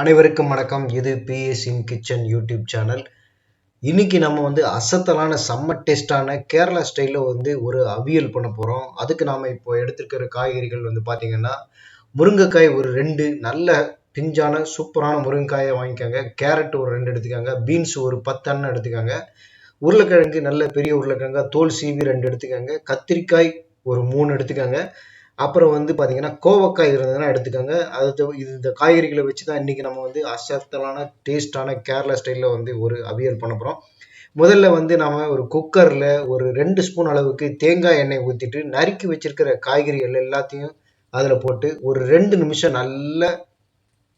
அனைவருக்கும் வணக்கம். இது பிஎஸ் இன் கிச்சன் யூடியூப் சேனல். இன்னைக்கு நம்ம அசத்தலான செம்ம டேஸ்டான கேரளா ஸ்டைலில் ஒரு அவியல் பண்ண போகிறோம். அதுக்கு நாம் இப்போ எடுத்துருக்கிற காய்கறிகள் பார்த்தீங்கன்னா, முருங்கைக்காய் ஒரு 2 நல்ல பிஞ்சான சூப்பரான முருங்கைக்காயை வாங்கிக்கோங்க. கேரட் ஒரு 2 எடுத்துக்கோங்க. பீன்ஸ் ஒரு 10 எண்ணெய் எடுத்துக்கோங்க. உருளைக்கிழங்கு நல்ல பெரிய உருளைக்கிழங்கா தோல் சீவி 2 எடுத்துக்கோங்க. கத்திரிக்காய் ஒரு 3 எடுத்துக்கோங்க. அப்புறம் பார்த்தீங்கன்னா கோவக்காய் இருந்ததுன்னா எடுத்துக்கோங்க. இந்த காய்கறிகளை வச்சு தான் இன்னைக்கு நம்ம அசத்தலான டேஸ்டான கேரளா ஸ்டைலில் ஒரு அவியல் பண்ண போகிறோம். முதல்ல நம்ம ஒரு குக்கரில் ஒரு 2 ஸ்பூன் அளவுக்கு தேங்காய் எண்ணெய் ஊற்றிட்டு நறுக்கி வச்சிருக்கிற காய்கறிகள் எல்லாத்தையும் அதில் போட்டு ஒரு 2 நிமிஷம் நல்லா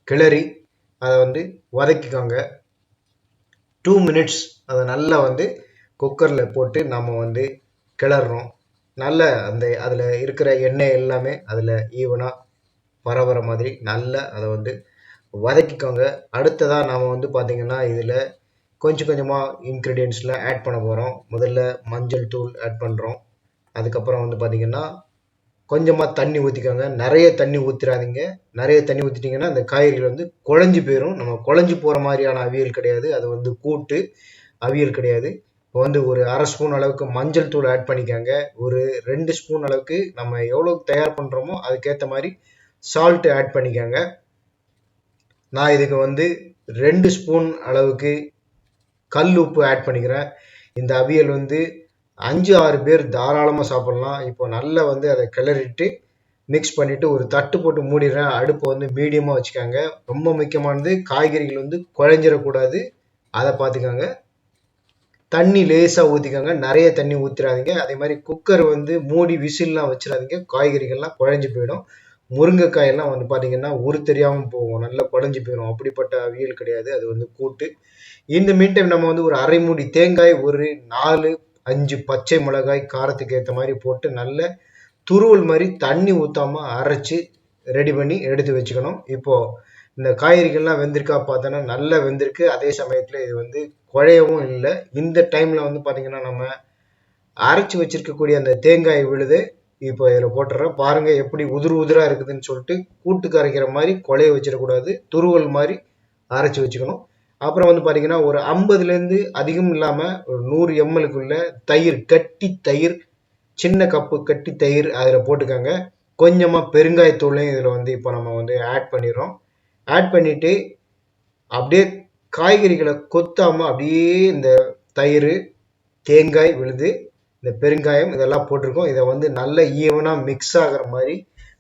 கிளறி அதை வதக்கிக்கோங்க. 2 மினிட்ஸ் அதை நல்லா குக்கரில் போட்டு நம்ம கிளறணும். நல்ல அதில் இருக்கிற எண்ணெய் எல்லாமே அதில் ஈவனாக பரவுற மாதிரி நல்லா அதை வதக்கிக்கோங்க. அடுத்ததாக நாம் பார்த்திங்கன்னா இதில் கொஞ்சம் கொஞ்சமாக இன்க்ரீடியன்ஸில் ஆட் பண்ண போகிறோம். முதல்ல மஞ்சள் தூள் ஆட் பண்ணுறோம். அதுக்கப்புறம் பார்த்திங்கன்னா கொஞ்சமாக தண்ணி ஊற்றிக்கோங்க. நிறைய தண்ணி ஊற்றிடாதீங்க. நிறைய தண்ணி ஊற்றிட்டிங்கன்னா அந்த காய்கறிகள் குழஞ்சி போயிடும். நம்ம குழஞ்சி போகிற மாதிரியான அவியல் கிடையாது. அது கூட்டு அவியல் கிடையாது. இப்போ ஒரு அரை ஸ்பூன் அளவுக்கு மஞ்சள் தூள் ஆட் பண்ணிக்கோங்க. ஒரு 2 ஸ்பூன் அளவுக்கு நம்ம எவ்வளோ தயார் பண்ணுறோமோ அதுக்கேற்ற மாதிரி சால்ட்டு ஆட் பண்ணிக்கோங்க. நான் இதுக்கு 2 ஸ்பூன் அளவுக்கு கல் உப்பு ஆட் பண்ணிக்கிறேன். இந்த அவியல் 5-6 பேர் தாராளமாக சாப்பிட்லாம். இப்போ நல்லா அதை கிளறிட்டு மிக்ஸ் பண்ணிவிட்டு ஒரு தட்டு போட்டு மூடிடுறேன். அடுப்பை மீடியமாக வச்சுக்கோங்க. ரொம்ப முக்கியமானது காய்கறிகள் குழஞ்சிடக்கூடாது. அதை பார்த்துக்கோங்க. தண்ணி லேசாக ஊற்றிக்கோங்க. நிறைய தண்ணி ஊற்றிடாதீங்க. அதே மாதிரி குக்கர் மூடி விசில்லாம் வச்சிடாதீங்க. காய்கறிகள்லாம் குழஞ்சி போயிடும். முருங்கைக்காயெல்லாம் பார்த்தீங்கன்னா தெரியாமல் போகும். நல்லா குழஞ்சி போயிடும். அப்படிப்பட்ட அவியல் கிடையாது. அது கூட்டு. இந்த மீன் டைம் நம்ம ஒரு அரை மூடி தேங்காய், ஒரு 4-5 பச்சை மிளகாய் காரத்துக்கு ஏற்ற மாதிரி போட்டு நல்ல துருவல் மாதிரி தண்ணி ஊற்றாமல் அரைச்சி ரெடி பண்ணி எடுத்து வச்சுக்கணும். இப்போது இந்த காய்கறிகள்லாம் வெந்திருக்கா பார்த்தோன்னா நல்லா வெந்திருக்கு. அதே சமயத்தில் இது குழையவும் இல்லை. இந்த டைமில் பார்த்தீங்கன்னா நம்ம அரைச்சி வச்சிருக்கக்கூடிய அந்த தேங்காய் விழுது இப்போ இதில் போட்டுறேன். பாருங்கள் எப்படி உதிராக இருக்குதுன்னு சொல்லிட்டு. கூட்டுக்கு அரைக்கிற மாதிரி குழைய வச்சிடக்கூடாது. துருவல் மாதிரி அரைச்சி வச்சுக்கணும். அப்புறம் பார்த்தீங்கன்னா ஒரு 50லேருந்து அதிகம் இல்லாமல் ஒரு 100 ml தயிர், கட்டி தயிர், சின்ன கப்பு கட்டி தயிர் அதில் போட்டுக்கோங்க. கொஞ்சமாக பெருங்காயத்தூளையும் இதில் இப்போ நம்ம ஆட் பண்ணிடுறோம். ஆட் பண்ணிவிட்டு அப்படியே காய்கறிகளை கொத்தாமல் அப்படியே இந்த தயிர், தேங்காய் விழுது, இந்த பெருங்காயம் இதெல்லாம் போட்டிருக்கோம். இதை நல்ல ஈவனாக மிக்ஸ் ஆகிற மாதிரி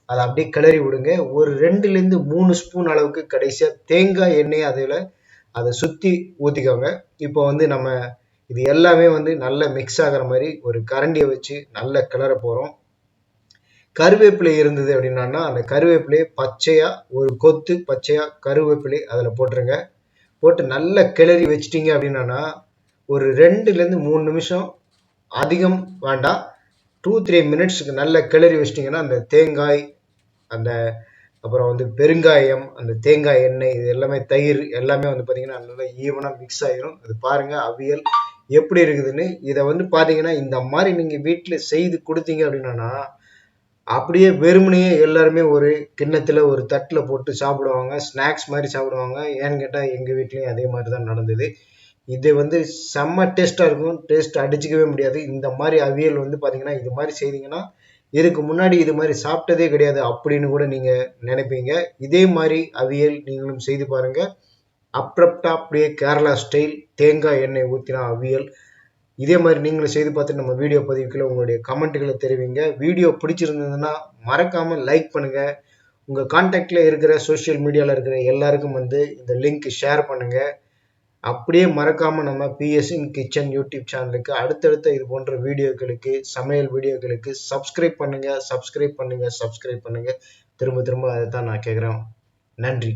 அதை அப்படியே கிளறி விடுங்க. ஒரு 2லேருந்து 3 ஸ்பூன் அளவுக்கு கடைசியாக தேங்காய் எண்ணெய் அதில் அதை சுற்றி ஊற்றிக்கோங்க. இப்போ நம்ம இது எல்லாமே நல்லா மிக்ஸ் ஆகிற மாதிரி ஒரு கரண்டியை வச்சு நல்லா கிளற போகிறோம். கருவேப்பிலை இருந்தது அப்படின்னா அந்த கருவேப்பிலையை பச்சையாக ஒரு கொத்து பச்சையாக கருவேப்பிலை அதில் போட்டுருங்க. போட்டு நல்லா கிளறி வச்சிட்டிங்க அப்படின்னா ஒரு 2லேருந்து 3 நிமிஷம், அதிகம் வேண்டாம், 2-3 மினிட்ஸுக்கு நல்லா கிளறி வச்சிட்டிங்கன்னா அந்த தேங்காய், அந்த அப்புறம் பெருங்காயம், அந்த தேங்காய் எண்ணெய், இது எல்லாமே தயிர் எல்லாமே பார்த்தீங்கன்னா நல்லா ஈவனாக மிக்ஸ் ஆகிரும். அது பாருங்கள் அவியல் எப்படி இருக்குதுன்னு. இதை பார்த்தீங்கன்னா இந்த மாதிரி நீங்கள் வீட்டில் செய்து கொடுத்தீங்க அப்படின்னா அப்படியே வெறுமனையே எல்லாருமே ஒரு கிண்ணத்தில் ஒரு தட்டில் போட்டு சாப்பிடுவாங்க. ஸ்நாக்ஸ் மாதிரி சாப்பிடுவாங்க. ஏன்னு கேட்டால் எங்கள் வீட்லேயும் அதே மாதிரி தான் நடந்தது. இது செம்ம டேஸ்ட்டாக இருக்கும். டேஸ்ட் அடிச்சிக்கவே முடியாது. இந்த மாதிரி அவியல் பார்த்தீங்கன்னா இது மாதிரி செய்தீங்கன்னா இதுக்கு முன்னாடி இது மாதிரி சாப்பிட்டதே கிடையாது அப்படின்னு கூட நீங்கள் நினைப்பீங்க. இதே மாதிரி அவியல் நீங்களும் செய்து பாருங்கள். அப்ரப்டா அப்படியே கேரளா ஸ்டைல் தேங்காய் எண்ணெய் ஊற்றினா அவியல். இதே மாதிரி நீங்களும் செய்து பார்த்து நம்ம வீடியோ பதிவுக்குள்ள உங்களுடைய கமெண்ட்டுகளை தெரிவிங்க. வீடியோ பிடிச்சிருந்ததுன்னா மறக்காமல் லைக் பண்ணுங்கள். உங்கள் கான்டாக்டில் இருக்கிற சோஷியல் மீடியாவில் இருக்கிற எல்லாருக்கும் இந்த லிங்க் ஷேர் பண்ணுங்கள். அப்படியே மறக்காமல் நம்ம பிஎஸ் இன் கிச்சன் யூடியூப் சேனலுக்கு அடுத்தடுத்த இது போன்ற வீடியோக்களுக்கு, சமையல் வீடியோக்களுக்கு சப்ஸ்கிரைப் பண்ணுங்கள். திரும்ப திரும்ப அதை தான் நான் கேட்குறேன். நன்றி.